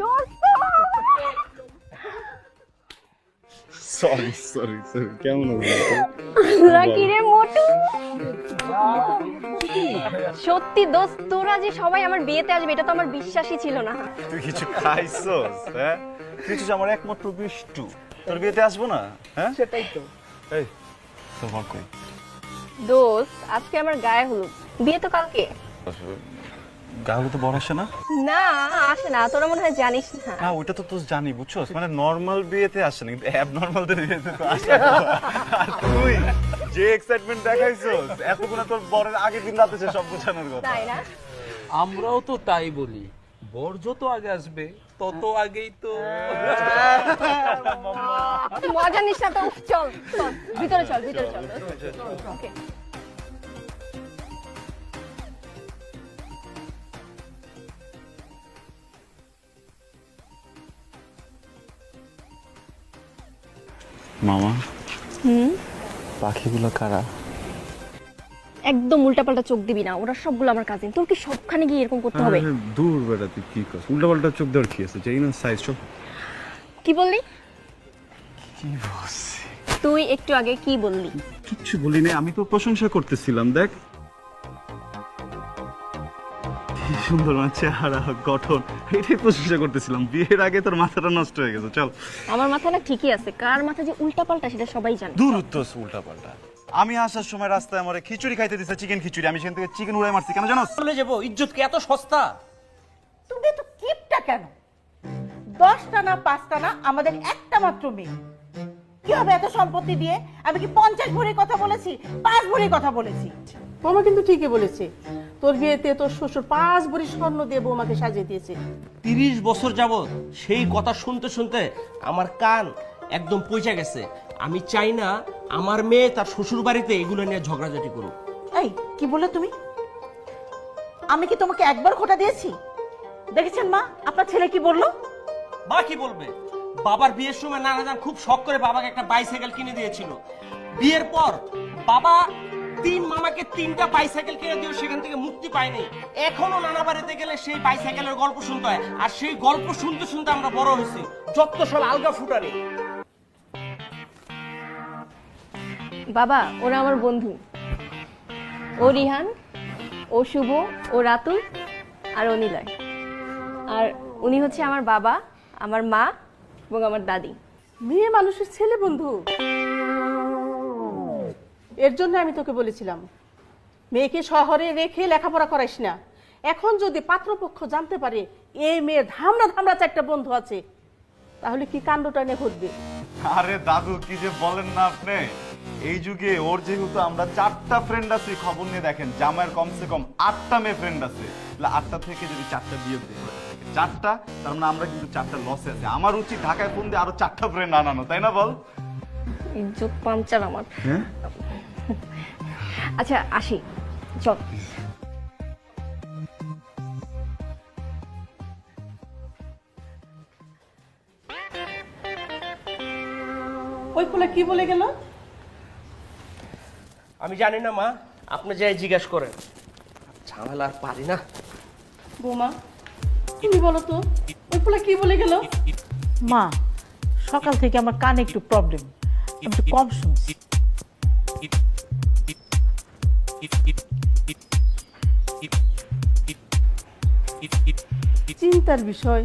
দোস্ত sorry sorry sorry কেমন কিরে মোটু সত্যি দোস্ত তোরা যে সবাই আমার বিয়েতে আসবে এটা তো আমার বিশ্বাসই ছিল না। তুই কিছু খাইছস? হ্যাঁ তুই হচ্ছে আমার একমাত্র বিষ্টু, তোর বিয়েতে আসবো না? হ্যাঁ সেটাই তো। এই তোর মা কই? দোস্ত আজকে আমার গায়ে হলুদ, বিয়ে তো কালকে। গাহলে তো বড় আসে না? না আসে না, তোরা মনে হয় জানিস না। না ওইটা তো তুই জানি বুঝছস, মানে নরমাল বিয়েতে আসে না কিন্তু অ্যাবনরমালদের বিয়েতে তো আসে। আর তুই যে এক্সাইটমেন্ট দেখাইছস এতক্ষণ তোর বরের আগের দিন রাতে সে সব বোঝানোর কথা। তাই না? আমরাও তো তাই বলি, বর যত আগে আসবে তত আগেই তো। মজা নিস না তো, চল চল ভিতরে চল, ভিতরে চল। ওকে মামা পাখিগুলো কারা? একদম উল্টাপাল্টা চোখ দিবি না, ওরা সবগুলো আমার কাজিন। তোর কি সবখানে গিয়ে এরকম করতে হবে? দূর বেটা, তুই কি করছিস? উল্টাপাল্টা চোখ দেওয়ার কি আছে? যেই না সাইজ সব। কি বললি কি বলছিস? তুই? একটু আগে কি বললি? কিচ্ছু বলি না, আমি তো প্রশংসা করতেছিলাম। দেখ কি সুন্দর আমার চেহারা গঠন, এটাই প্রশংসা করতেছিলাম। বিয়ের আগে তোর মাথাটা নষ্ট হয়ে গেছে। চল। আমার মাথা না ঠিকই আছে, কার মাথা যে উল্টাপাল্টা সেটা সবাই জানে। দূর উত্তর উল্টাপাল্টা। আমি আসার সময় রাস্তায় আমারে খিচুড়ি খাইতে দিছে, চিকেন খিচুড়ি। আমি সেখান থেকে চিকেন উড়াই মারছি, কেন জানোস? চলে যাবো, ইজ্জত কি এত সস্তা? তুমি এত কিপটা কেন? 10টা না 5টা না, আমাদের একটা মাত্র মেয়ে, কি হবে এত সম্পত্তি দিয়ে? আমি কি 50 ভরির কথা বলেছি? 5 ভরির কথা বলেছি। বৌমা কিন্তু ঠিকই বলেছে, তোর বিয়েতে তোর শ্বশুর 5 ভরি স্বর্ণ দিয়ে বৌমাকে সাজিয়ে দিয়েছে। 30 বছর যাবত সেই কথা শুনতে শুনতে আমার কান একদম পচে গেছে। আমি চাই না আমার মেয়ে তার শ্বশুর বাড়িতে এগুলো নিয়ে ঝগড়াঝাটি করুক। এই কি বলে তুমি? আমি কি তোমাকে একবার খোটা দিয়েছি? দেখেছেন মা, আপনার ছেলে কি বললো? মা কি বলবে? বাবার বিয়ের সময় নানাজান খুব শখ করে বাবাকে একটা বাইসাইকেল কিনে দিয়েছিল। বিয়ের পর বাবা 3 মামাকে 3টা বাইসাইকেল কিনে দিয়েও সেখান থেকে মুক্তি পায়নি। এখনো নানা বাড়িতে গেলে সেই বাইসাইকেলের গল্প শুনতে হয়, আর সেই গল্প শুনতে শুনতে আমরা বড় হয়েছি। যত সব আলগা ফুটানি। বাবা ওরা আমার বন্ধু, ও রিহান, ও শুভ, ও রাতুল আর ও নিলয়। আর উনি হচ্ছে আমার বাবা, আমার মা এবং আমার দাদি। মেয়ে মানুষের ছেলে বন্ধু, এর জন্য আমি তোকে বলেছিলাম মেয়েকে শহরে রেখে লেখাপড়া করাইস না। এখন যদি পাত্রপক্ষ জানতে পারে এই মেয়ের ধামড়া ধামড়া 4টা বন্ধু আছে, তাহলে কি কাণ্ডটা নিয়ে ঘটবে? আরে দাদু কি যে বলেন না আপনি! এই যুগে ওর যেহেতু আমরা 4টা ফ্রেন্ড আছি, খবর নিয়ে দেখেন জামাইয়ের কমসে কম 8টা মেয়ে ফ্রেন্ড আছে। 8টা থেকে যদি 4টা বিয়ে দেয়, 4টা, তার মানে আমরা কিন্তু 4টা লসে আছে। আমার উচিত ঢাকায় ফোন দিয়ে আরো 4টা ফ্রেন্ড আনানো, তাই না বল? ইজ্জত পাঞ্চার আমার। হ্যাঁ আচ্ছা আসি, চল। ওই ফুলে কি বলে গেল? আমি জানি না মা, আপনি যাই জিজ্ঞাসা করেন। ঝামেলা আর পারি না। বৌমা তুমি বলো তো, ওই ফুলে কি বলে গেল? মা, সকাল থেকে আমার কানে একটু প্রবলেম, আমি একটু কম শুনছি। চিন্তার বিষয়,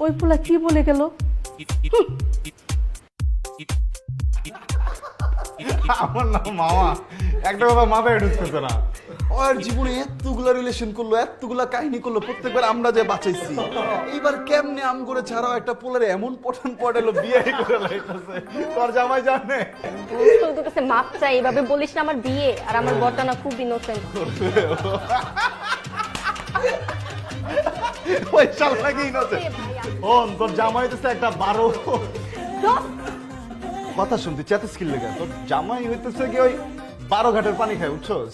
ওই ফুলা কি বলে গেল? আমার নাম মামা, একটা কথা মাথায় ঢুকতেছে না। ওর জীবনে এতগুলা রিলেশন করলো, এতগুলা কাহিনী করলো, প্রত্যেকবার আমরা যে বাঁচাইছি, এইবার কেমনে আম করে ছাড়াও একটা পোলারে এমন পঠন পড়ালো, বিয়ে করে লাইতেছে। তোর জামাই জানে? তোর কাছে মাপ চাই, এভাবে বলিস না। আমার বিয়ে আর আমার বরটা না খুব ইনোসেন্ট। ওই শালা কি ইনোসেন্ট? ওন তোর জামাই হইতেছে একটা 12 কথা শুনতে চেতে স্কিল লেগে। তোর জামাই হইতেছে কি ওই 12 ঘাটের পানি খায়, বুঝছস?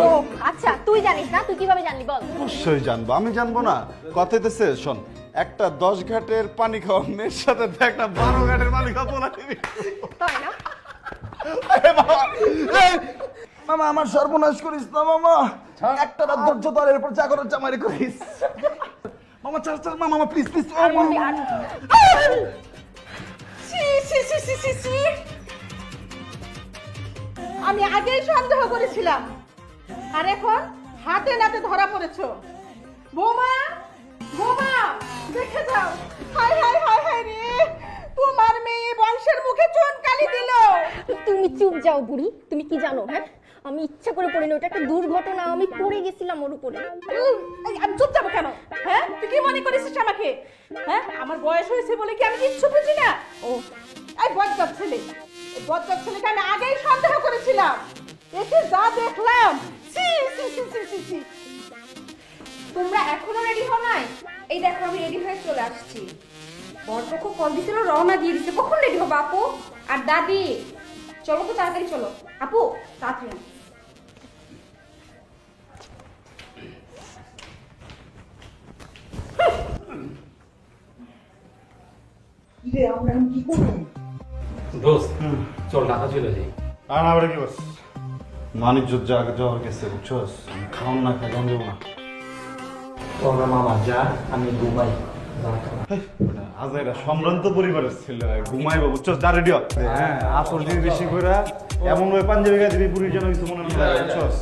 ও আচ্ছা, তুই জানিস না? তুই কিভাবে জানলি বল? অবশ্যই জানবো, আমি জানবো না? কথা হইতেছে শোন, একটা 10 ঘাটের পানি খাওয়া মেয়ের সাথে একটা 12 ঘাটের পানি খাওয়া পোলা দিবি, তাই না? মামা আমার সর্বনাশ করিস না মামা, একটা রাত ধৈর্য ধর, এরপর যা করার জামাই করিস। মামা চল চল মামা প্লিজ প্লিজ ছি, ছি, ছি, ছি, ছি, ছি। আমি আগেই সন্দেহ করেছিলাম আর এখন হাতে নাতে ধরা পড়েছো। বৌমা, বৌমা, দেখে যাও। হায় হায় হায় হায় রে, তোমার মেয়ে বংশের মুখে চুনকালি দিল। তুমি চুপ যাও বুড়ি, তুমি কি জানো? হ্যাঁ, আমি ইচ্ছা করে পড়িনি, ওটা একটা দুর্ঘটনা, আমি পড়ে গেছিলাম ওর উপরে। আমি চুপ যাবো কেন? হ্যাঁ, তুই কি মনে করেছিস আমাকে? হ্যাঁ, আমার বয়স হয়েছে বলে কি আমি কিচ্ছু বুঝি না? ও এই বজ্জাত ছেলে, এই বজ্জাত ছেলেকে আমি আগেই সন্দেহ করেছিলাম। এসে যা দেখলাম, ছি ছি ছি ছি ছি ছি। তোমরা এখনো রেডি হও নাই? এই দেখো আমি রেডি হয়ে চলে আসছি। বরপক্ষ কল দিছিল, রওনা দিয়ে দিছে। কখন রেডি হবো আপু? আর দাদি, চলো তো তাড়াতাড়ি চলো। আপু তাড়াতাড়ি। দোস্ত চল ঢাকা চলে যাই। আর না বলে কি বস মানিক জায়গা যাওয়ার গেছে বুঝছস, খাওন না খাই যাবো না। তোমরা মামা যা, আমি ঘুমাই। আজ এটা সম্ভ্রান্ত পরিবারের ছেলেরা ঘুমাইবো বুঝছস, যা রেডি হয়। হ্যাঁ আসল দিন বেশি করে এমন ওই পাঞ্জাবি গায়ে দিবি পুরী যেন কিছু মনে না হয় বুঝছস।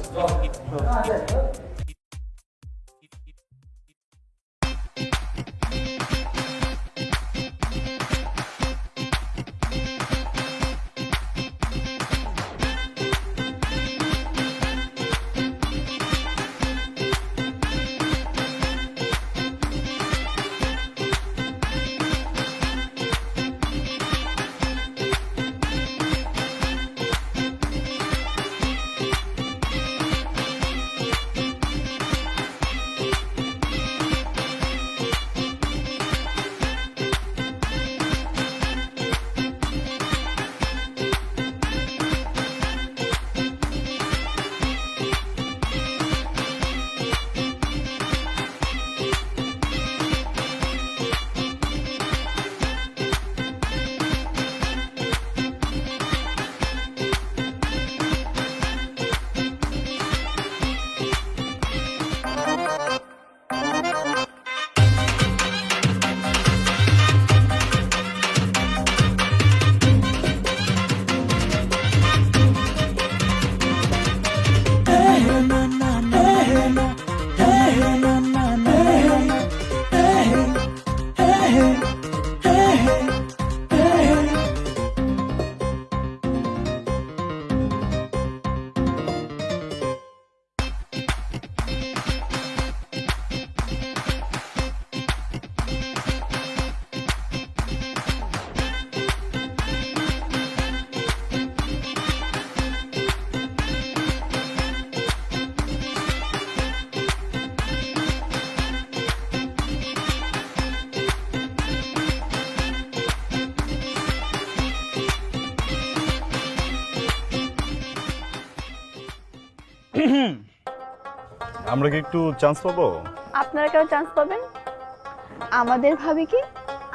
আমরা কি একটু চান্স পাবো? আপনারা কেউ চান্স পাবেন? আমাদের ভাবি কি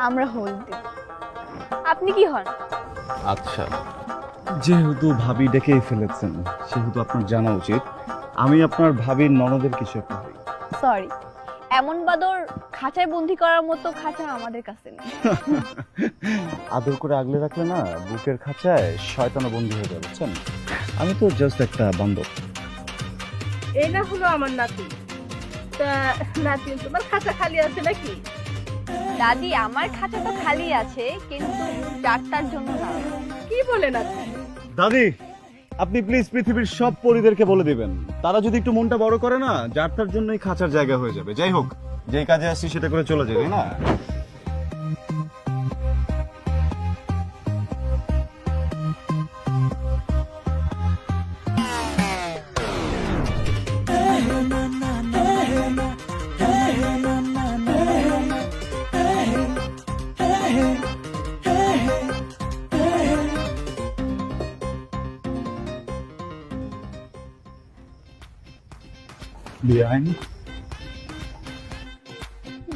আমরা হোল দিব। আপনি কি হন? আচ্ছা, যেহেতু ভাবি ডেকেই ফেলেছেন সেহেতু আপনার জানা উচিত আমি আপনার ভাবির ননদের কিছু একটা হই। সরি, এমন বাদর খাঁচায় বন্দি করার মতো খাঁচা আমাদের কাছে নেই। আদর করে আগলে রাখলে না বুকের খাঁচায় শয়তানও বন্দি হয়ে যাবে, বুঝছেন? আমি তো জাস্ট একটা বান্ধব। এই না হলো আমার নাতি। তা নাতি, তোমার খাঁচা খালি আছে নাকি? দাদি, আমার খাঁচা তো খালি আছে, কিন্তু ডাক্তার জন্য না। কি বলে নাতি? দাদি, আপনি প্লিজ পৃথিবীর সব পরিদেরকে বলে দিবেন তারা যদি একটু মনটা বড় করে না, যার তার জন্যই খাঁচার জায়গা হয়ে যাবে। যাই হোক, যেই কাজে আসছি সেটা করে চলে যাবে না।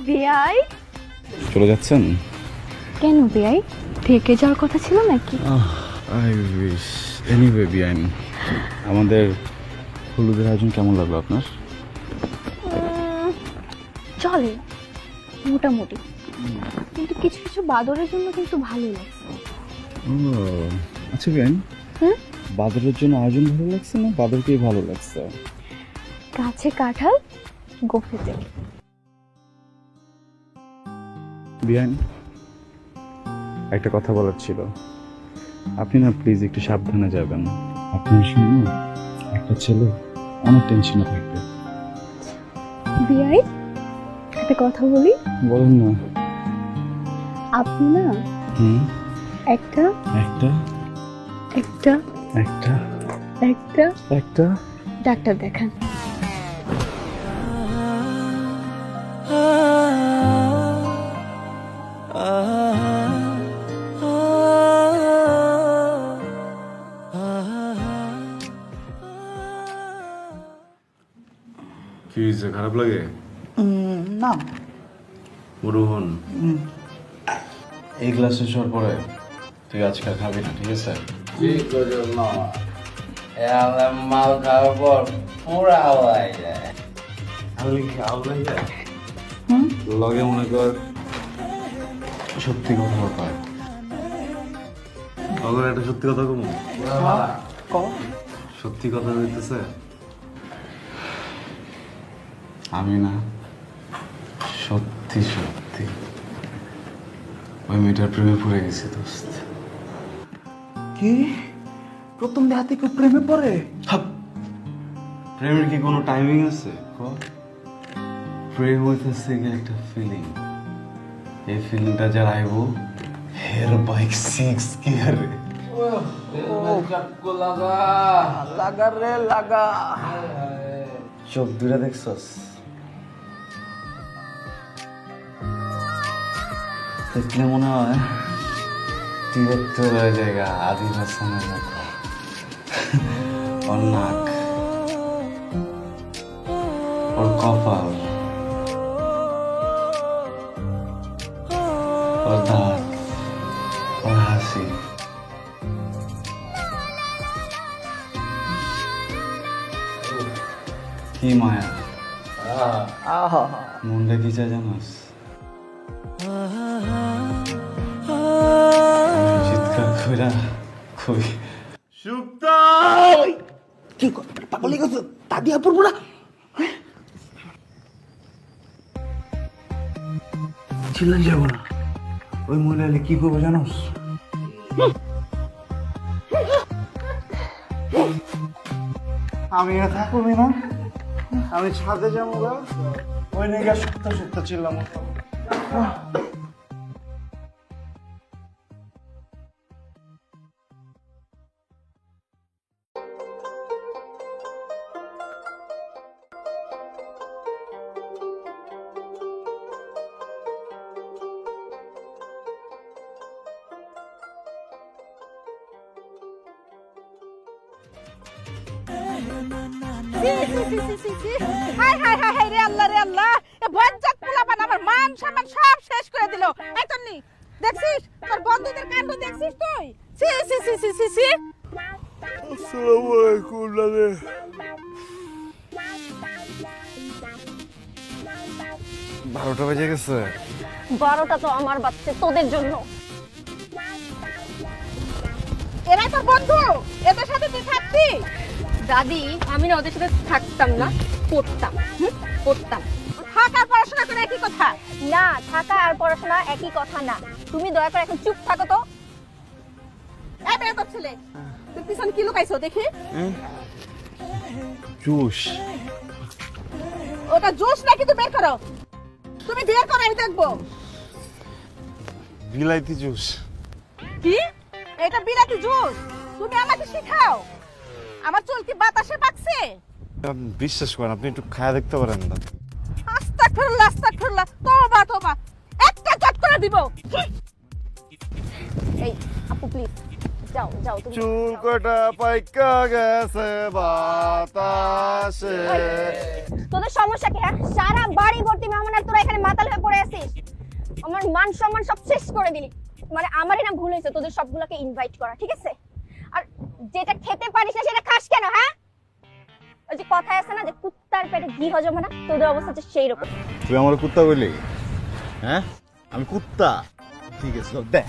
বিয়াই চলে যাচ্ছেন? কেন বিয়াই? থেকে যাওয়ার কথা ছিল নাকি? I wish. এনিওয়ে বিয়াইন, আমাদের হলুদের আয়োজন কেমন লাগলো আপনার? চলে, মোটামুটি, কিন্তু কিছু কিছু বাদরের জন্য কিন্তু ভালো লাগছে। আচ্ছা বেন, হুম? বাদরের জন্য আয়োজন ভালো লাগছে না বাদরকেই ভালো লাগছে? গাছে কাঁঠাল, গোফেতে। বিয়ান, একটা কথা বলার ছিল। আপনি না প্লিজ একটু সাবধানে যাবেন। আপনার সঙ্গে একটা ছেলে অনেক টেনশনে থাকবে। বিআই, একটা কথা বলি। বলেন না। আপনি না হুম, একটা একটা একটা একটা একটা একটা ডাক্তার দেখান। কি হয়েছে, খারাপ লাগে? না রোহন, এই ক্লাস শেষ হওয়ার পরে তুই আজকে আর খাবি না, ঠিক আছে? মাল খাওয়ার পর পুরা হাওয়াই যায়। আমি খাওয়াই যায় লগে মনে কর সত্যি কথা কয়। লগের একটা সত্যি কথা কম, সত্যি কথা হইতেছে আমি না সত্যি সত্যি ওই মেয়েটার প্রেমে পড়ে গেছি দোস্ত। কি প্রথম দেখাতে কেউ প্রেমে পড়ে? প্রেমের কি কোনো টাইমিং আছে? প্রেম হইতেছে কি একটা ফিলিং, এই ফিলিংটা যার আইব হের বাইক 6 গিয়ারে। লাগা রে লাগা। চোখ দুইটা দেখছস? দেখলে মনে হয় তিয়াত্তরের জায়গা আদিল হাসানের মতো। ওর নাক, ওর কপাল, ওর দাঁত, ওর হাসি, কি মায়া। আহা মনটা কি চায় জানোস? চিৎকার কইরা কই সুক্তা কি পাগল গেছ? দাদি আপুর বুড়া চিল্লাই যাবো না। ওই মহিলা এলে কি করবো জানোস? আমি আর থাকবি না, আমি ছাদে যাবো গা। ওই নেগা সুক্তা সুক্তা চিল্লাম। হাই হাই হাই হাই রে আল্লাহ রে আল্লাহ, এ বজ্জাত পোলাপান আমার মান সম্মান সব শেষ করে দিল। এই তন্নি, দেখছিস তোর বন্ধুদের কাণ্ড দেখছিস তুই? সি সি সি সি সি সি। আসসালামু আলাইকুম দাদা। 12টা বেজে গেছে। 12টা তো আমার বাচ্চা তোদের জন্য। এরা তো বন্ধু, এদের সাথে তুই থাকবি? দাদি, আমি না ওদের সাথে থাকতাম না, পড়তাম। পড়তাম। থাক আর পড়াশোনা করে একই কথা। না, থাকা আর পড়াশোনা একই কথা না। তুমি দয়া করে এখন চুপ থাকো তো। এই মেয়ে তোর ছেলে, তুই পিছনে কি লুকাইছো দেখি? জুস। ওটা জুস নাকি তুই বের করো? তুমি বের করো, আমি দেখবো। বিলাইতি জুস। কি? এটা বিলাতি জুস? তুমি আমাকে শিখাও? আমার চুল কি বাতাসে পাকছে? বিশ্বাস করেন, আপনি একটু খায়া দেখতে পারেন না। আস্তাগফিরুল্লাহ আস্তাগফিরুল্লাহ, তওবা তওবা, একটা চট করে দিব। এই আপু প্লিজ যাও যাও তুমি। চুল কটা পাইকা গেছে বাতাসে। তোদের সমস্যা কি? হ্যাঁ, সারা বাড়ি ভর্তি মেহমান আর তোরা এখানে মাতাল হয়ে পড়ে আছিস। আমার মান সম্মান সব শেষ করে দিলি। মানে আমারই না ভুল হয়েছে তোদের সবগুলোকে ইনভাইট করা, ঠিক আছে? আর যেটা খেতে পারিস না সেটা খাস কেন? হ্যাঁ, ওই যে কথায় আছে না যে কুত্তার পেটে ঘি হজম হয় না, তোদের অবস্থা হচ্ছে সেই রকম। তুই আমার কুত্তা বলি? হ্যাঁ আমি কুত্তা? ঠিক আছে চল দেখ।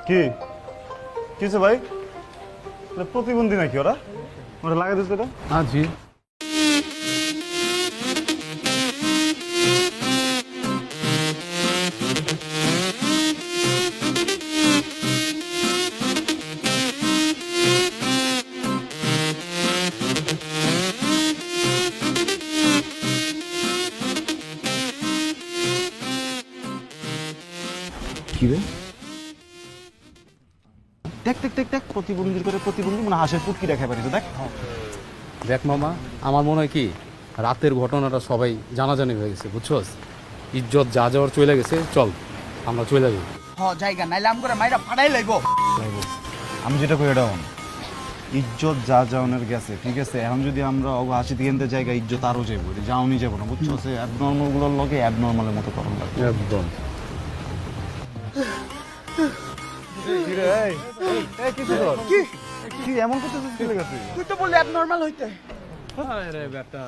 কি কিছু ভাই প্রতিবন্ধী নাকি ওরা ওরা লাগাই দিচ্ছে এটা? হ্যাঁ জি। কি রে দেখ দেখ দেখ দেখ প্রতিবন্ধীর করে প্রতিবন্ধী মানে হাঁসের পুটকি দেখা পারিস দেখ। দেখ মামা, আমার মনে হয় কি রাতের ঘটনাটা সবাই জানাজানি হয়ে গেছে, বুঝছস? ইজ্জত যা যাওয়ার চলে গেছে, চল আমরা চলে যাবো। জায়গা নাইলে আম করে মাইরা ফাটাই লাইব। আমি যেটা কই এটা ইজ্জত যা যাওনের গেছে, ঠিক আছে? এখন যদি আমরা অগ হাসি দিকে জায়গা ইজ্জত আরো যাইব, যাওনি যাবো না, বুঝছো? সে অ্যাবনর্মাল গুলোর লগে অ্যাবনর্মালের মতো করণ লাগবে একদম। কি এমন করতেছিস কি লেগেছে? তুই তো বললি অ্যাবনর্মাল হইতে। আরে বেটা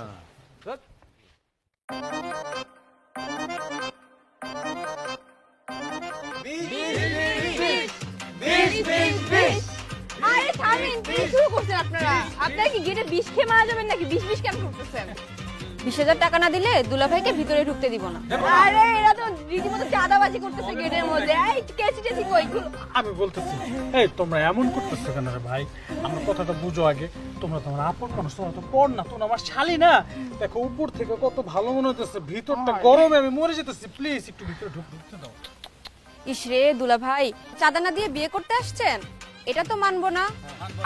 আরে থামেন, কি শুরু করছেন আপনারা? আপনারা কি গেটে বিষ খেয়ে মারা যাবেন নাকি? বিষ কেন করতেছেন? 20,000 টাকা না দিলে দুলাভাইকে ভিতরে ঢুকতে দিব না। আরে এরা তো রীতিমতো চাঁদাবাজি করতেছে গেটের মধ্যে। এই কেসি টেসি কই? আমি বলতেছি, এই তোমরা এমন করতেছো কেন রে ভাই? আমার কথাটা বুঝো আগে। তোমরা তোমার আপন মানুষ, তোমরা তো পড় না, তোমরা আমার শালি না। দেখো উপর থেকে কত ভালো মনে হইতেছে, ভিতরটা গরমে আমি মরে যেতেছি। প্লিজ একটু ভিতরে ঢুকতে দাও। ইসরে দুলাভাই, চাঁদা না দিয়ে বিয়ে করতে আসছেন? এটা তো মানবো না।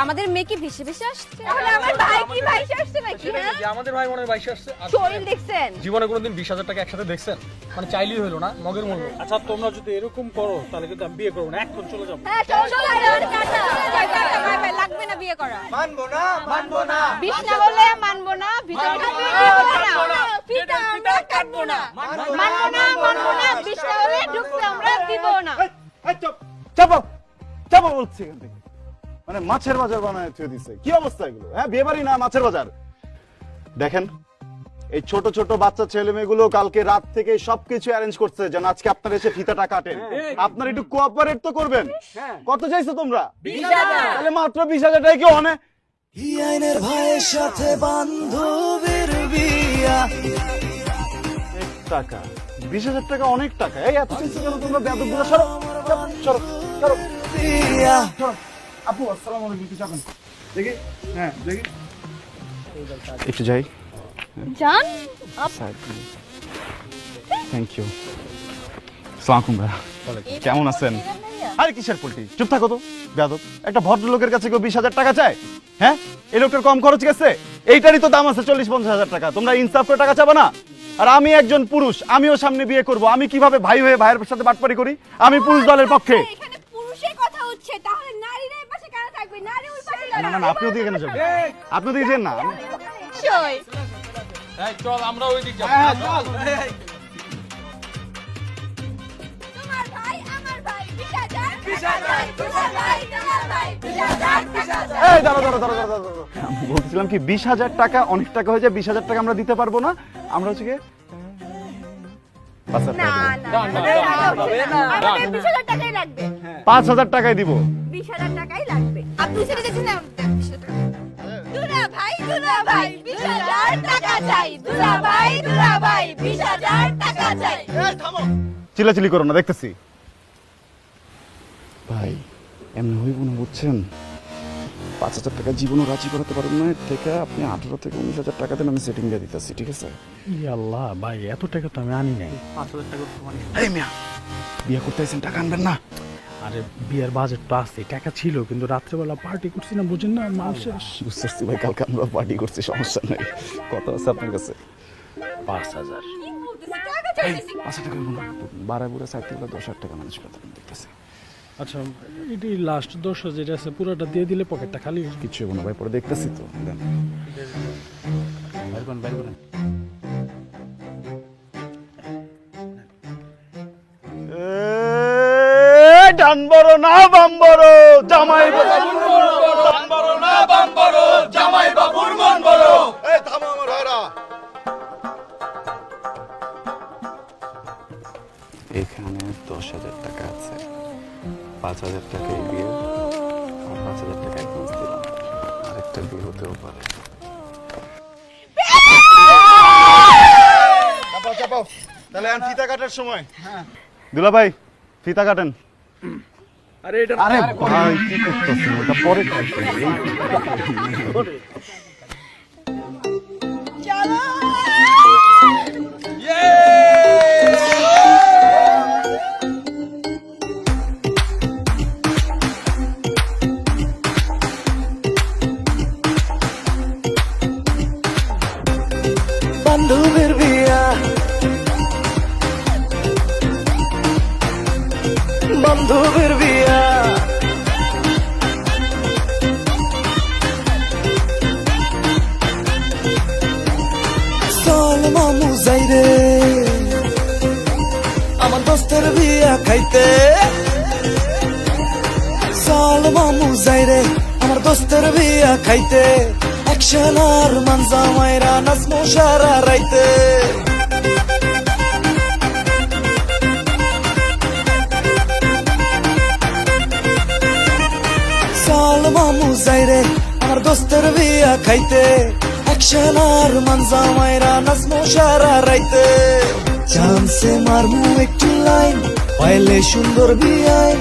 আমাদের মেয়ে কি ভেসে ভেসে আসছে? তাহলে আমার ভাই কি ভাইসে আসছে নাকি? হ্যাঁ, আমাদের ভাই মনে হয় বাইশে আসছে। শরীর দেখছেন? জীবনে কোনোদিন 20,000 টাকা একসাথে দেখছেন? মানে চাইলেই হলো না, মগের মূল্য। আচ্ছা তোমরা যদি এরকম করো তাহলে কিন্তু আমি বিয়ে করবো না, এখন চলে যাবো। হ্যাঁ চল চল, ভাই ভাই লাগবে না বিয়ে করা। মানবো না, মানবো না। বিষ না বলে মানবো না, ভিতরে ফিটা আমরা কাটবো না। মানবো না, বিষ না হলে ঢুকতে আমরা দিব না। চাপো চাপো বলছি এখান থেকে। মানে মাছের বাজার বানায় থুয়ে দিছে, কি অবস্থা এগুলো? হ্যাঁ বিয়ে বাড়ি না মাছের বাজার। দেখেন এই ছোট ছোট বাচ্চা ছেলে মেয়েগুলো কালকে রাত থেকে সবকিছু অ্যারেঞ্জ করছে যেন আজকে আপনারা এসে ফিতাটা কাটেন। আপনারা একটু কোঅপারেট তো করবেন। কত চাইছো তোমরা? 20,000। তাহলে মাত্র 20,000 টাকা কি অনে? আইনের ভাইয়ের সাথে বান্ধবীর বিয়া। টাকা 20,000 টাকা অনেক টাকা। এই এত কিছু কেন তোমরা? বেয়াদবগুলো সরো সরো সরো। আপু আসসালামু আলাইকুম, কিছু আছেন দেখি? হ্যাঁ দেখি একটু যাই। জান থ্যাংক ইউ। সালাম ভাই, কেমন আছেন? আরে কিসের পোল্ট্রি, চুপ থাকো তো বেয়াদব। একটা ভদ্রলোকের কাছে কেউ 20,000 টাকা চায়? হ্যাঁ এই লোকটার কম খরচ গেছে, এইটারই তো দাম আছে 40-50,000 টাকা। তোমরা ইনসাফ করে টাকা চাবা না? আর আমি একজন পুরুষ, আমিও সামনে বিয়ে করব। আমি কিভাবে ভাই হয়ে ভাইয়ের সাথে বাটপারি করি? আমি পুরুষ দলের পক্ষে। এখানে পুরুষের কথা হচ্ছে, তাহলে নারীরা এই পাশে কেন থাকবে? নারী ওই পাশে না না না, আপনিও দিকে কেন যাবেন? আপনিও দিকে যান না। সই এই চল আমরা ওই দিকে যাবো। তোমার ভাই আমার ভাই 20,000 দুলাভাই তোমার ভাই 20,000 এই দাঁড়াও দাঁড়াও দাঁড়াও দাঁড়াও দাঁড়াও। আমি বলছিলাম কি 20,000 টাকা অনেক টাকা হয়ে যায়, 20,000 টাকা আমরা দিতে পারবো না। আমরা হচ্ছে কি 5,000 না টাকা না আমাদের 20,000 টাকাই লাগবে। 5,000 টাকাই দিব। 20,000 টাকাই লাগবে। আপনি ছেড়ে দিয়েছেন না? দুলাভাই 20,000 টাকা চাই। দুলাভাই 20,000 টাকা চাই। চিল্লাচিল্লি করো না, দেখতেছি। ভাই এমনি হইব না, বুঝছেন? 5,000 টাকা জীবনও রাজি করাতে পারবেন না। এর থেকে আপনি 18 থেকে 19,000 টাকা দেন, আমি সেটিং দিয়ে দিতেছি, ঠিক আছে? আল্লাহ ভাই, এত টাকা তো আমি আনি নাই। 5,000 টাকা এই মিয়া বিয়ে করতে আইছেন, টাকা আনবেন না? আরে বিয়ের বাজেট তো আছে, টাকা ছিল, কিন্তু রাত্রেবেলা পার্টি করছি না, বুঝেন না মানুষের। বুঝতেছি ভাই, কালকে আমরা পার্টি করছি, সমস্যা নাই। কত আছে আপনার কাছে? 5,000। টাকা চাইছি। 5,000 টাকা বাড়ায় বুড়া 10,000 টাকা মানুষ কথা দেখতেছে। আচ্ছা এটি লাস্ট 10,000 যেটা আছে পুরোটা দিয়ে দিলে পকেটটা খালি। কিছু হবো না ভাই, পরে দেখতেছি তো। দেন বাইর করেন। ডান বড় না বাম বড়, জামাই বাবুর মন বড়। ডান বড় না বাম বড়, জামাই বাবুর মন বড়। এই থামো আমার ভাইরা। এখানে 10,000 টাকা আছে, 5,000 টাকা এই বিয়ে, আর 5,000 টাকা অ্যাডভান্স দিলাম। আরেকটা বিয়ে হতেও পারে। তাহলে এখন ফিতা কাটার সময়। দুলা ভাই ফিতা কাটেন। আরে এটা আরে ভাই কি করতেছেন, ওটা পরে কাটবেন। বান্ধবীর বিয়া, বান্ধবীর বিয়া, চল মামু যাই রে আমার দোস্তের বিয়া খাইতে, চল মামু যাই রে আমার দোস্তের বিয়া খাইতে, একশন আর মানজা মাইরা নাচমো সারা রাইতে। চল মামু যাই রে আমার দোস্তের বিয়া খাইতে, একশন আর মানজা মাইরা নাচমো সারা রাইতে। চান্সে মারমু একটু লাইন পাইলে সুন্দর বিয়াই,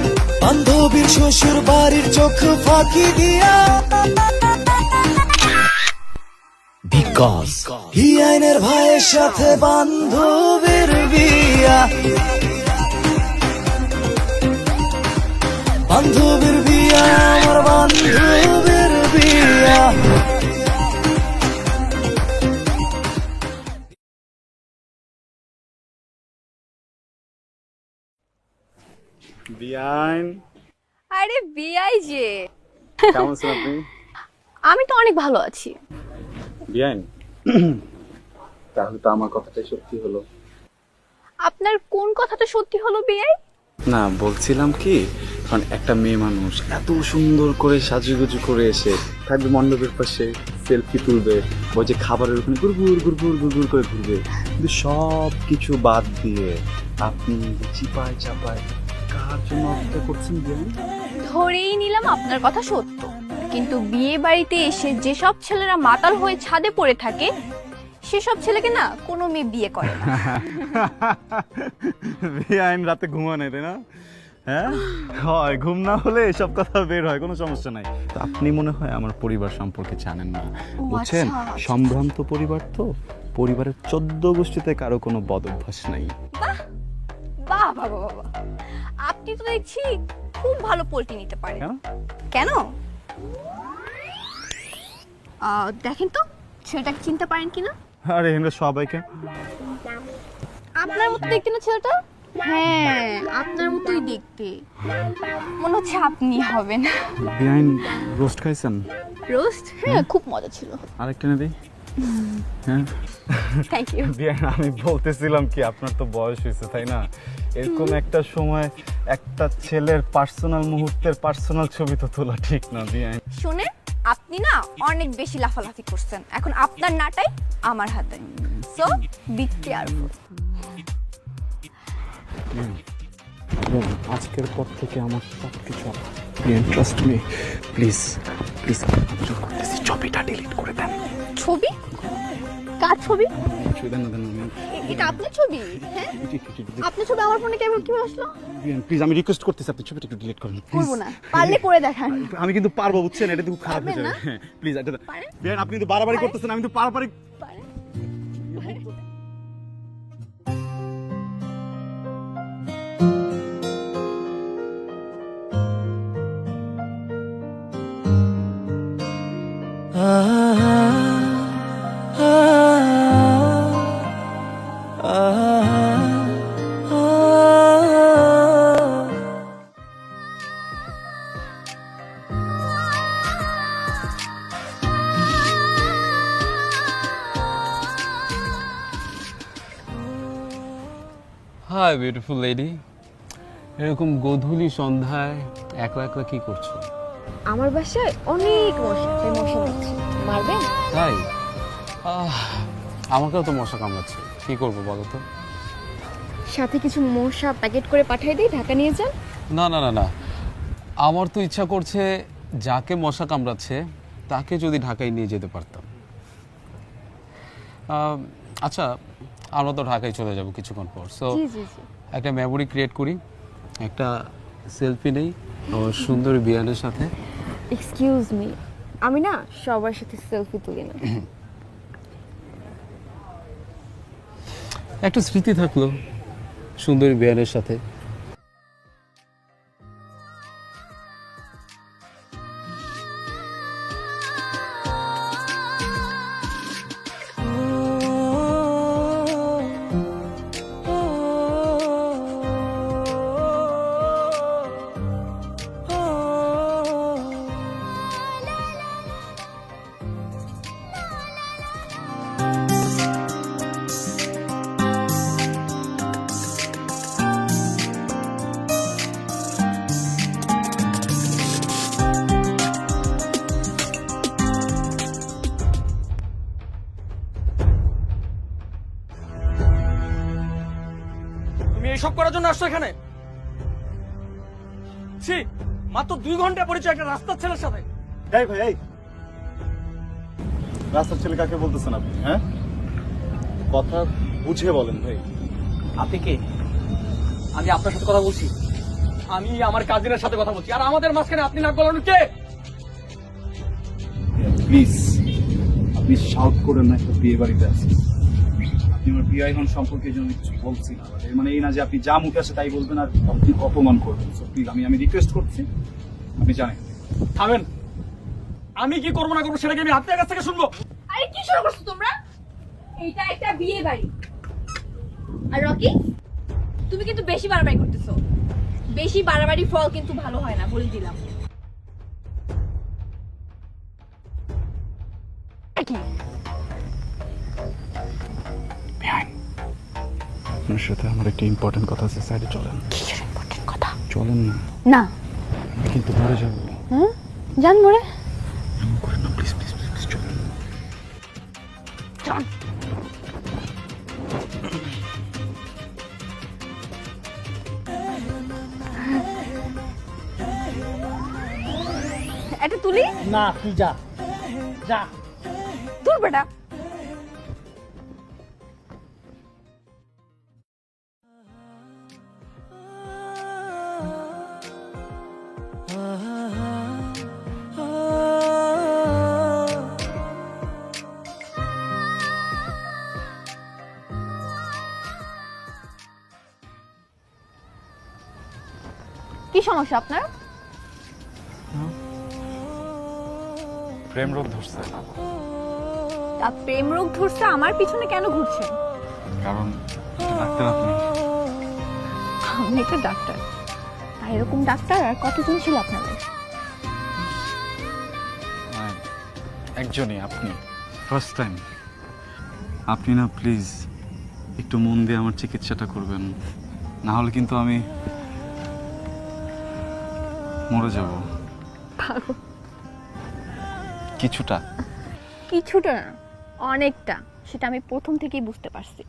বান্ধবীর শ্বশুর বাড়ির চোখ ফাঁকি দিয়া। Because হিয়াইনের ভাইয়ের সাথে বান্ধবীর বিয়া, বান্ধবীর বিয়া, আমার বান্ধবীর বিয়া। বিয়াইন আরে বিআই যে, কেমন আছেন আপনি? আমি তো অনেক ভালো আছি। বিয়াইন, তাহলে তো আমার কথাটাই সত্যি হলো। আপনার কোন কথাটা সত্যি হলো বিআই? না, বলছিলাম কি, কারণ একটা মেয়ে মানুষ এত সুন্দর করে সাজুগুজু করে এসে থাকবে মণ্ডপের পাশে, সেলফি তুলবে, ওই যে খাবারের ওখানে গুড়গুড় গুড়গুড় গুড়গুড় করে ঘুরবে, কিন্তু সব কিছু বাদ দিয়ে আপনি চিপায় চাপায় কার জন্য অপেক্ষা করছেন বিয়াইন? ধরেই নিলাম আপনার কথা সত্য, কিন্তু বিয়ে বাড়িতে এসে যেসব ছেলেরা মাতাল হয়ে ছাদে পড়ে থাকে সেসব ছেলেকে না কোনো মেয়ে বিয়ে করে না। বিয়াইন রাতে ঘুমান তাই না? হ্যাঁ হয়, ঘুম না হলে এসব কথা বের হয়, কোনো সমস্যা নাই। তো আপনি মনে হয় আমার পরিবার সম্পর্কে জানেন না, বুঝছেন? সম্ভ্রান্ত পরিবার তো, পরিবারের 14 গোষ্ঠীতে কারো কোনো বদ অভ্যাস নাই। বাহ বাহ বাবা বাবা, আপনি তো দেখছি খুব ভালো পোল্ট্রি নিতে পারেন। কেন? দেখেন তো ছেলেটাকে চিনতে পারেন কিনা? আরে এখানে সবাইকে আপনার মতো দেখতে না ছেলেটা? হ্যাঁ আপনার মতোই দেখতে, মনে হচ্ছে আপনি হবেন। বিয়াইন রোস্ট খাইছেন? রোস্ট? হ্যাঁ খুব মজা ছিল। আরেকটা নেবে? হ্যাঁ থ্যাংক ইউ। বিয়াইন আমি বলতেছিলাম কি, আপনার তো বয়স হয়েছে তাই না, এরকম একটা সময় একটা ছেলের পার্সোনাল মুহূর্তের পার্সোনাল ছবি তো তোলা ঠিক না বিয়াইন। শুনে আপনি না অনেক বেশি লাফালাফি করছেন, এখন আপনার নাটাই আমার হাতে, সো বি কেয়ারফুল। আজকের পর থেকে আমার সব কিছু, ট্রাস্ট মি, প্লিজ প্লিজ, করতেছি, ছবিটা ডিলিট করে দেন। ছবি? কার ছবি? দেন না, দেন না, এটা আপনার ছবি? হ্যাঁ আপনার ছবি আমার ফোনে কেমন কিভাবে আসলো? প্লিজ আমি রিকোয়েস্ট করতেছি, আপনি ছবিটা একটু ডিলিট করেন। করবো না, পারলে করে দেখান। আমি কিন্তু পারবো, বুঝছেন, এটা খুব খারাপ হয়ে পারবেন যাবে। না? হ্যাঁ প্লিজ, এটা বিয়াইন আপনি কিন্তু বাড়াবাড়ি করতেছেন, আমি তো বাড়াবাড়ি। Hi, beautiful lady. এরকম গোধূলি সন্ধ্যায় একলা একলা কি করছো? আমার বাসায় অনেক মশা, তাই মশা মারছি। মারবেন? তাই আমাকেও তো মশা কামড়াচ্ছে, কি করবো বলো তো? সাথে কিছু মশা প্যাকেট করে পাঠিয়ে দিই, ঢাকা নিয়ে যান। না না না না, আমার তো ইচ্ছা করছে যাকে মশা কামড়াচ্ছে তাকে যদি ঢাকায় নিয়ে যেতে পারতাম। আচ্ছা, আমরা তো ঢাকায় চলে যাব কিছুক্ষণ পর, সো একটা মেমোরি ক্রিয়েট করি, একটা সেলফি নেই আমার সুন্দরী বিয়ানের সাথে। এক্সকিউজ মি, আমি না সবার সাথে সেলফি তুলি না। একটা স্মৃতি থাকলো সুন্দরী বিয়ানের সাথে। তুমি এইসব করার জন্য আসছো এখানে? ছি, মাত্র 2 ঘন্টা পরিচয় একটা রাস্তার ছেলের সাথে। এই ভাই, এই রাস্তার ছেলে কাকে বলতেছেন আপনি? হ্যাঁ, কথা বুঝে বলেন ভাই। আপনি কে? আমি আপনার সাথে কথা বলছি, আমি আমার কাজিনের সাথে কথা বলছি, আর আমাদের মাঝখানে আপনি নাক গলানো কে? প্লিজ আপনি শাউট করেন না, একটা বিয়ে বাড়িতে আছি। আপনি আমার বিয়ে এখন সম্পর্কে জন্য কিছু বলছি না, এর মানে এই না যে আপনি যা মুখে আসে তাই বলবেন আর আপনি অপমান করবেন। সো প্লিজ আমি রিকোয়েস্ট করছি, আপনি জানেন। থামেন, আমি কি করবো না করবো সেটাকে আমি আপনার কাছ থেকে শুনবো? আরে কি শুরু করছো তোমরা? এইটা একটা বিয়ে বাড়ি। আর রকি, তুমি কিন্তু বেশি বাড়াবাড়ি করতেছো। বেশি বাড়াবাড়ি ফল কিন্তু ভালো হয় না, বলে দিলাম। আপনার সাথে আমার একটা ইম্পর্টেন্ট কথা আছে, সাইডে চলেন। কিসের ইম্পর্টেন্ট কথা? চলেন না, না। আমি কিন্তু মরে যাবো। হ্যাঁ, জান মরে। এমন করেন না, প্লিজ প্লিজ প্লিজ চলেন। চল। এটা তুলি না, তুই যা যা। তোর বেটা। কি সমস্যা আপনার? প্রেম রোগ ধরছে। তা প্রেম রোগ ধরছে, আমার পিছনে কেন ঘুরছেন? কারণ ডাক্তার আপনি। আমি একটা ডাক্তার, আর এরকম ডাক্তার আর কতজন ছিল আপনাদের? একজনই, আপনি ফার্স্ট টাইম। আপনি না প্লিজ একটু মন দিয়ে আমার চিকিৎসাটা করবেন, না হলে কিন্তু আমি মরে যাব। কিছুটা কিছুটা না, অনেকটা। সেটা আমি প্রথম থেকেই বুঝতে পারছি।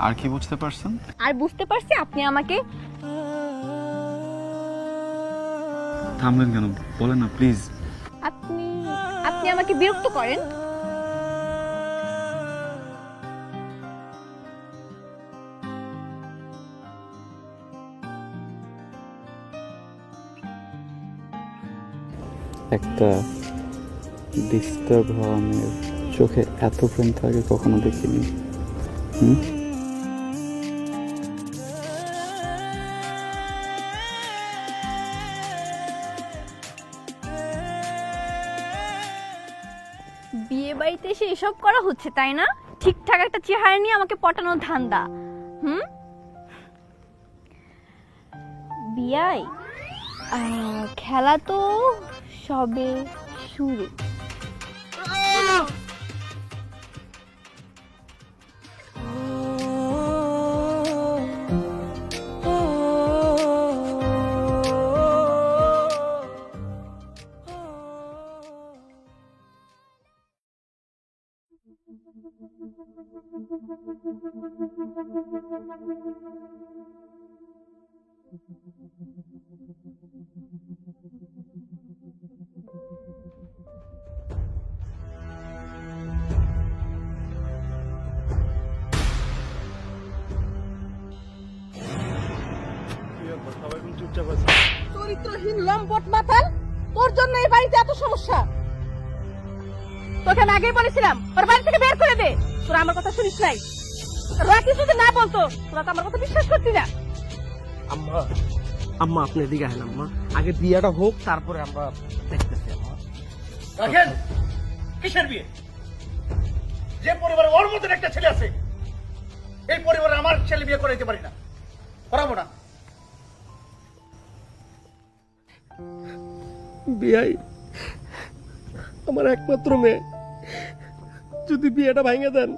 আর কি বুঝতে পারছেন? আর বুঝতে পারছি আপনি আমাকে। থামলেন কেন, বলেন না প্লিজ। আপনি আপনি আমাকে বিরক্ত করেন। একটা ডিস্টার্ব হওয়া মেয়ের চোখে এত প্রেম থাকে কখনো দেখিনি। বিয়ে বাড়িতে এসে এসব করা হচ্ছে, তাই না? ঠিকঠাক একটা চেহারা নিয়ে আমাকে পটানোর ধান্দা। বিয়াই, খেলা তো সবে শুরু। সবাই এখন চুপচাপ আছে। চরিত্রহীন লম্পট মাথাল, তোর জন্য এই বাড়িতে এত সমস্যা। তোকে আমি আগেই বলেছিলাম ওর বাড়ি থেকে বের করে দে। তোরা আমার কথা শুনিস নাই। রাকি যদি না বলতো তোরা তো আমার কথা বিশ্বাস করতি না। আম্মা আম্মা আপনি এদিকে আসেন আম্মা, আগে বিয়েটা হোক তারপরে আমরা দেখতেছি আম্মা। রাখেন কিসের বিয়ে? যে পরিবারে ওর মতন একটা ছেলে আছে, এই পরিবারে আমার ছেলে বিয়ে করাইতে পারি না, করাবো না। বিয়াই আমার একমাত্র মেয়ে, যদি বিয়েটা ভাঙে দেন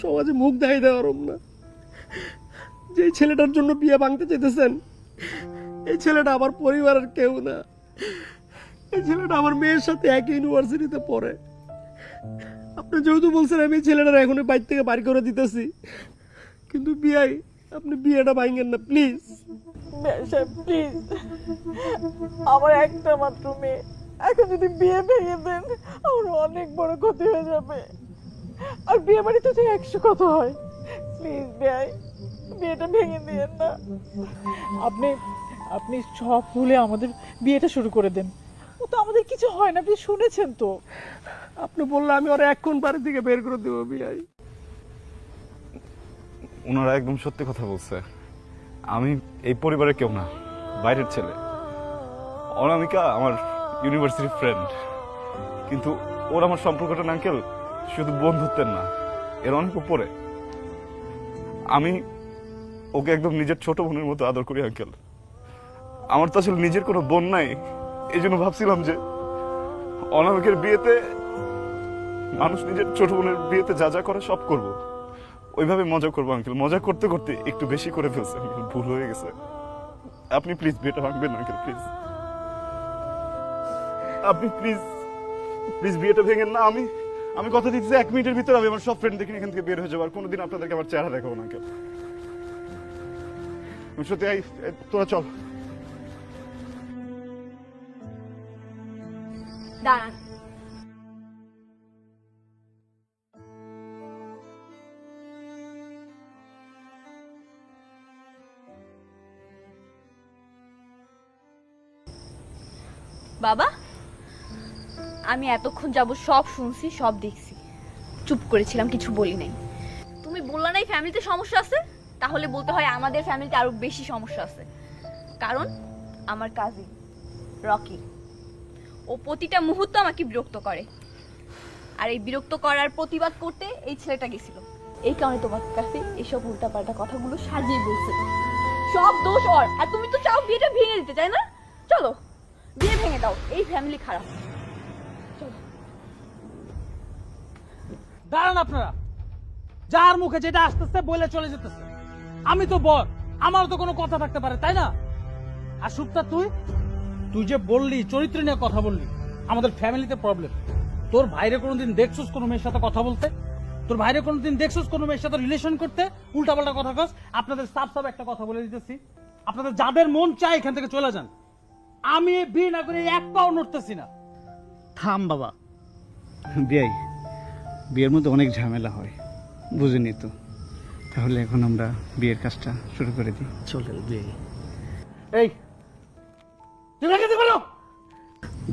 সমাজে মুখ দেখাই দেওয়ার না। যে ছেলেটার জন্য বিয়ে ভাঙতে চাইতেছেন এই ছেলেটা আমার পরিবারের কেউ না। এই ছেলেটা আমার মেয়ের সাথে একই ইউনিভার্সিটিতে পড়ে। আপনি যেহেতু বলছেন আমি এই ছেলেটার এখনই বাইর থেকে বাড়ি করে দিতেছি, কিন্তু বিয়াই আপনি বিয়েটা ভাঙেন না প্লিজ। প্লিজ, আমার একটা মাত্র মেয়ে, এখন যদি বিয়ে ভেঙে দেন আমার অনেক বড় ক্ষতি হয়ে যাবে। আর বিয়ে বাড়িতে তো 100 কথা হয়। প্লিজ ভাই, বিয়েটা ভেঙে দিয়েন না। আপনি আপনি সব ভুলে আমাদের বিয়েটা শুরু করে দেন। ও তো আমাদের কিছু হয় না, আপনি শুনেছেন তো। আপনি বললে আমি ওরা এখন বাড়ি থেকে বের করে দেবো বিয়াই। ওনারা একদম সত্যি কথা বলছে। আমি এই পরিবারের কেউ না, বাইরের ছেলে। অনামিকা আমার ইউনিভার্সিটির ফ্রেন্ড, কিন্তু ওর আমার সম্পর্কটা না আঙ্কেল শুধু বন্ধুত্বের না, এর অনেক উপরে। আমি ওকে একদম নিজের ছোট বোনের মতো আদর করি আঙ্কেল। আমার তো আসলে নিজের কোনো বোন নাই, এই জন্য ভাবছিলাম যে অনামিকের বিয়েতে মানুষ নিজের ছোট বোনের বিয়েতে যা যা করে সব করব, ওইভাবে মজা করবো আঙ্কেল। মজা করতে করতে একটু বেশি করে ফেলছে আঙ্কেল, ভুল হয়ে গেছে। আপনি প্লিজ বিয়েটা ভাঙবেন না আঙ্কেল, প্লিজ। আপনি প্লিজ প্লিজ বিয়েটা ভেঙেন না। আমি কথা দিচ্ছি 1 মিনিটের ভিতরে আমি আমার সব ফ্রেন্ড দেখে এখান থেকে বের হয়ে যাবো। আর কোনোদিন আপনাদেরকে আমার চেহারা দেখাবো না আঙ্কেল। সত্যি তোরা চল। দাঁড়ান, বাবা আমি এতক্ষণ যাব সব শুনছি, সব দেখছি, চুপ করেছিলাম, কিছু বলি নাই। তুমি বললা নাই ফ্যামিলিতে সমস্যা আছে, তাহলে বলতে হয় আমাদের ফ্যামিলিতে আরো বেশি সমস্যা আছে। কারণ আমার কাজিন রকি, ও প্রতিটা মুহূর্ত আমাকে বিরক্ত করে। আর এই বিরক্ত করার প্রতিবাদ করতে এই ছেলেটা গেছিল। এই কারণে তোমার কাছে এসব উল্টাপাল্টা কথাগুলো সাজিয়ে বলছে। সব দোষ ওর। আর তুমি তো চাও বিয়েটা ভেঙে দিতে, তাই না? চলো বিয়ে ভেঙে দাও, এই ফ্যামিলি খারাপ। দাঁড়ান আপনারা, যার মুখে যেটা আসতেছে বলে চলে যেতেছে। আমি তো বর, আমারও তো কোনো কথা থাকতে পারে, তাই না? আর সুপ্তা তুই যে বললি চরিত্র নিয়ে কথা বললি, আমাদের ফ্যামিলিতে প্রবলেম। তোর ভাইরে কোনোদিন দেখছস কোনো মেয়ের সাথে কথা বলতে? তোর ভাইরে কোনোদিন দেখছস কোনো মেয়ের সাথে রিলেশন করতে? উল্টাপাল্টা কথা কস। আপনাদের সাফ একটা কথা বলে দিতেছি, আপনাদের যাদের মন চায় এখান থেকে চলে যান। আমি বিয়ে না করে 1 পাও নড়তেছি না। থাম বাবা, বিয়ের মধ্যে অনেক ঝামেলা হয়, বুঝিনি তো। তাহলে এখন আমরা বিয়ের কাজটা শুরু করে দিই। চলেন বিয়ে। এই তুই রেখে বলো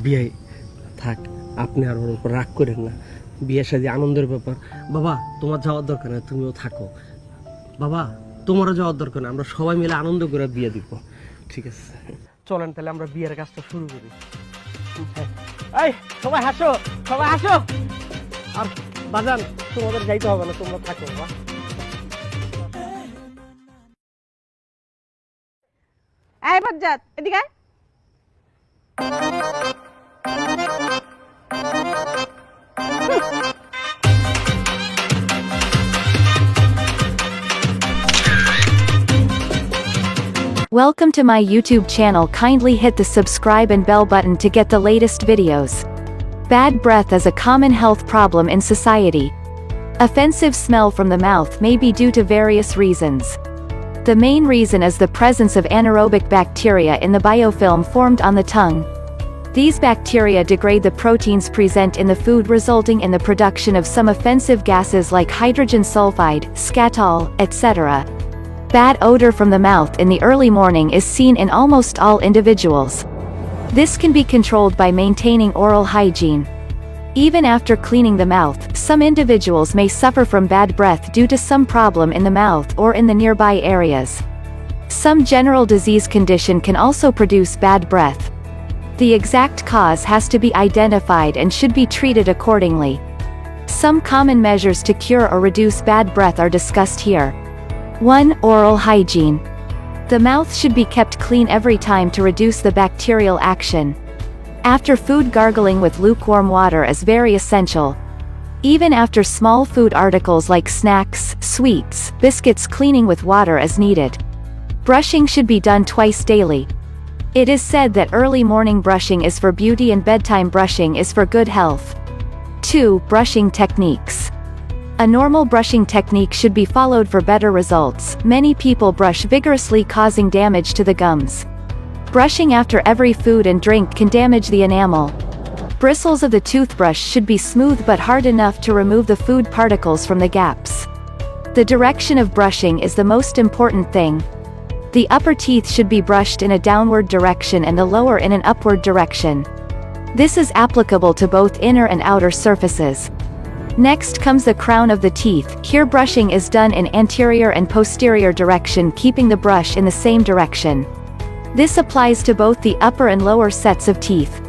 বিয়ে থাক, আপনি আর ওর উপর রাগ করেন না। বিয়ের সাথে আনন্দের ব্যাপার। বাবা তোমার যাওয়ার দরকার নেই, তুমিও থাকো। বাবা তোমারও যাওয়ার দরকার নেই, আমরা সবাই মিলে আনন্দ করে বিয়ে দিব। ঠিক আছে চলেন তাহলে আমরা বিয়ের কাজটা শুরু করি। এই সবাই হাসো, সবাই হাসো। আর বাজান তোমাদের যাইতে হবে না, তোমরা থাকো। বাবা এই বাজ্জাত এদিকে আয়। Welcome to my YouTube channel. Kindly hit the subscribe and bell button to get the latest videos. Bad breath is a common health problem in society. Offensive smell from the mouth may be due to various reasons. The main reason is the presence of anaerobic bacteria in the biofilm formed on the tongue. These bacteria degrade the proteins present in the food, resulting in the production of some offensive gases like hydrogen sulfide, scatol, etc. Bad odor from the mouth in the early morning is seen in almost all individuals. This can be controlled by maintaining oral hygiene. Even after cleaning the mouth, some individuals may suffer from bad breath due to some problem in the mouth or in the nearby areas. Some general disease condition can also produce bad breath. The exact cause has to be identified and should be treated accordingly. Some common measures to cure or reduce bad breath are discussed here. 1. Oral hygiene. The mouth should be kept clean every time to reduce the bacterial action. After food, gargling with lukewarm water is very essential. Even after small food articles like snacks, sweets, biscuits, cleaning with water is needed. Brushing should be done twice daily. It is said that early morning brushing is for beauty and bedtime brushing is for good health. 2. Brushing techniques. A normal brushing technique should be followed for better results. Many people brush vigorously, causing damage to the gums. Brushing after every food and drink can damage the enamel. Bristles of the toothbrush should be smooth but hard enough to remove the food particles from the gaps. The direction of brushing is the most important thing. The upper teeth should be brushed in a downward direction and the lower in an upward direction. This is applicable to both inner and outer surfaces. Next comes the crown of the teeth. Here brushing is done in anterior and posterior direction, keeping the brush in the same direction. This applies to both the upper and lower sets of teeth.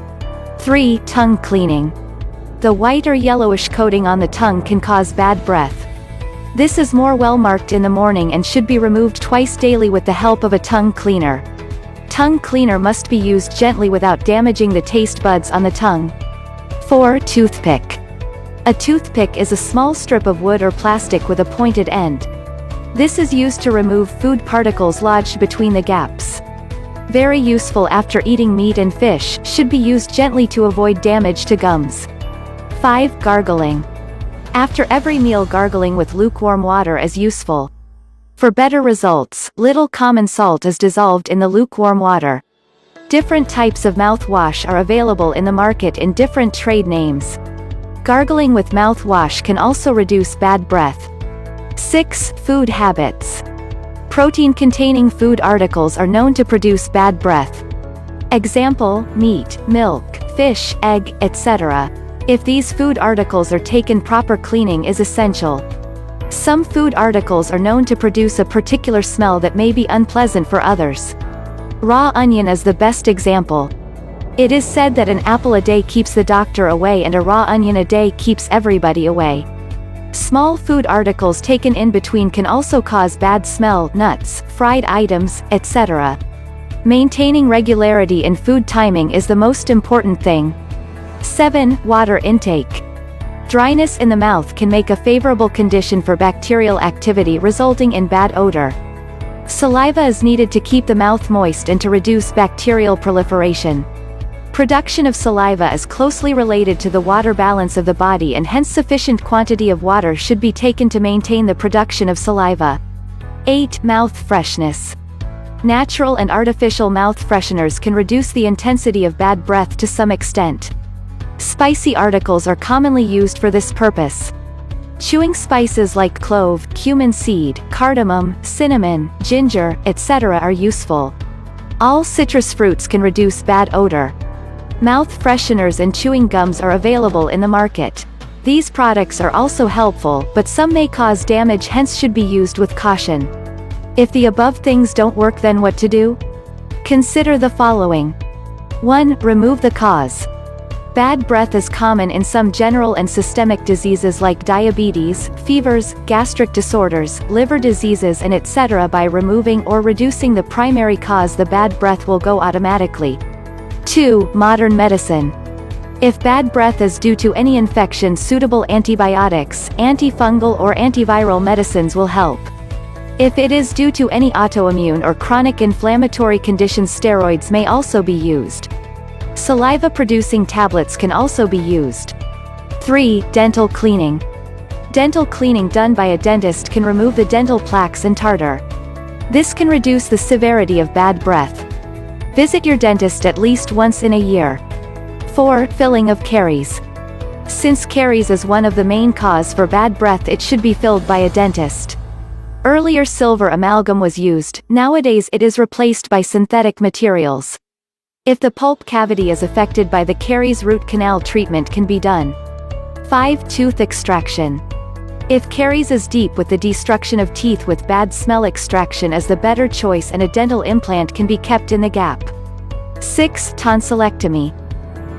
3. Tongue cleaning. The white or yellowish coating on the tongue can cause bad breath. This is more well marked in the morning and should be removed twice daily with the help of a tongue cleaner. Tongue cleaner must be used gently without damaging the taste buds on the tongue. 4. Toothpick. A toothpick is a small strip of wood or plastic with a pointed end. This is used to remove food particles lodged between the gaps. Very useful after eating meat and fish, should be used gently to avoid damage to gums. 5. Gargling. After every meal, gargling with lukewarm water is useful. For better results, little common salt is dissolved in the lukewarm water. Different types of mouthwash are available in the market in different trade names. Gargling with mouthwash can also reduce bad breath. 6. Food habits. Protein-containing food articles are known to produce bad breath. Example, meat, milk, fish, egg, etc. If these food articles are taken, proper cleaning is essential. Some food articles are known to produce a particular smell that may be unpleasant for others. Raw onion is the best example. It is said that an apple a day keeps the doctor away and a raw onion a day keeps everybody away. Small food articles taken in between can also cause bad smell, nuts, fried items, etc. Maintaining regularity in food timing is the most important thing. 7. Water intake. Dryness in the mouth can make a favorable condition for bacterial activity, resulting in bad odor. Saliva is needed to keep the mouth moist and to reduce bacterial proliferation. Production of saliva is closely related to the water balance of the body, and hence sufficient quantity of water should be taken to maintain the production of saliva. 8. Mouth freshness. Natural and artificial mouth fresheners can reduce the intensity of bad breath to some extent. Spicy articles are commonly used for this purpose. Chewing spices like clove, cumin seed, cardamom, cinnamon, ginger, etc. are useful. All citrus fruits can reduce bad odor. Mouth fresheners and chewing gums are available in the market. These products are also helpful, but some may cause damage, hence should be used with caution. If the above things don't work, then what to do? Consider the following. 1. Remove the cause. Bad breath is common in some general and systemic diseases like diabetes, fevers, gastric disorders, liver diseases and etc. By removing or reducing the primary cause, the bad breath will go automatically. 2. Modern medicine. If bad breath is due to any infection, suitable antibiotics, antifungal or antiviral medicines will help. If it is due to any autoimmune or chronic inflammatory conditions, steroids may also be used. Saliva-producing tablets can also be used. 3. Dental cleaning. Dental cleaning done by a dentist can remove the dental plaques and tartar. This can reduce the severity of bad breath. Visit your dentist at least once in a year. 4. Filling of caries. Since caries is one of the main cause for bad breath, it should be filled by a dentist. Earlier silver amalgam was used, nowadays it is replaced by synthetic materials. If the pulp cavity is affected by the caries, root canal treatment can be done. 5. Tooth extraction. If caries is deep, with the destruction of teeth with bad smell, extraction is the better choice and a dental implant can be kept in the gap. 6. Tonsillectomy.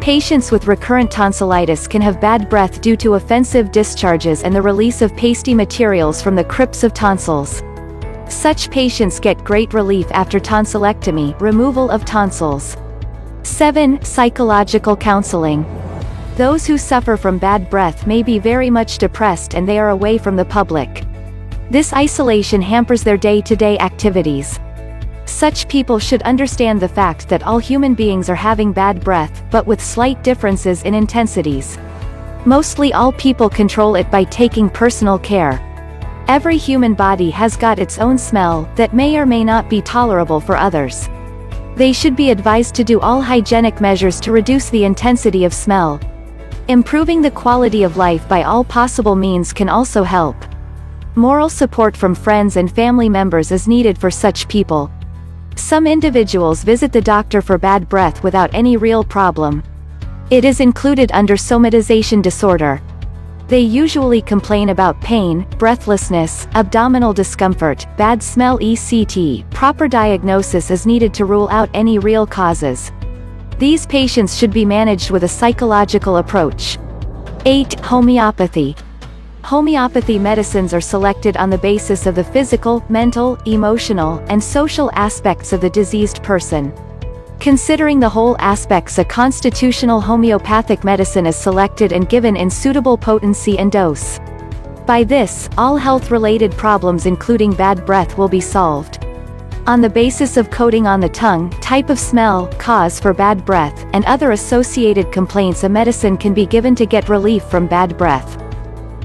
Patients with recurrent tonsillitis can have bad breath due to offensive discharges and the release of pasty materials from the crypts of tonsils. Such patients get great relief after tonsillectomy, removal of tonsils. 7. Psychological counseling. Those who suffer from bad breath may be very much depressed and they are away from the public. This isolation hampers their day-to-day activities. Such people should understand the fact that all human beings are having bad breath, but with slight differences in intensities. Mostly all people control it by taking personal care. Every human body has got its own smell that may or may not be tolerable for others. They should be advised to do all hygienic measures to reduce the intensity of smell. Improving the quality of life by all possible means can also help. Moral support from friends and family members is needed for such people. Some individuals visit the doctor for bad breath without any real problem. It is included under somatization disorder. They usually complain about pain, breathlessness, abdominal discomfort, bad smell, etc. Proper diagnosis is needed to rule out any real causes. These patients should be managed with a psychological approach. 8. Homeopathy. Homeopathy medicines are selected on the basis of the physical, mental, emotional, and social aspects of the diseased person. Considering the whole aspects, a constitutional homeopathic medicine is selected and given in suitable potency and dose. By this, all health-related problems including bad breath will be solved. On the basis of coating on the tongue, type of smell, cause for bad breath, and other associated complaints, a medicine can be given to get relief from bad breath.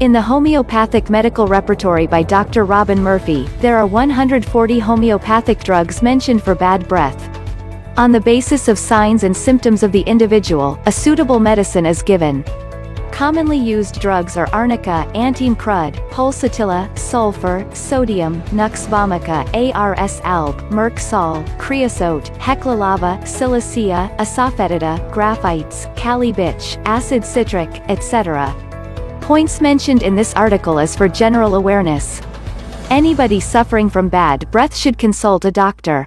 In the homeopathic medical repertory by Dr. Robin Murphy, there are 140 homeopathic drugs mentioned for bad breath. On the basis of signs and symptoms of the individual, a suitable medicine is given. Commonly used drugs are arnica, antim crud, pulsatilla, sulfur, sodium, nux vomica, ars alb, merc sal, creosote, hecla lava, silicea, asafoetida, graphites, kali bitch, acid citric, etc. Points mentioned in this article is for general awareness. Anybody suffering from bad breath should consult a doctor.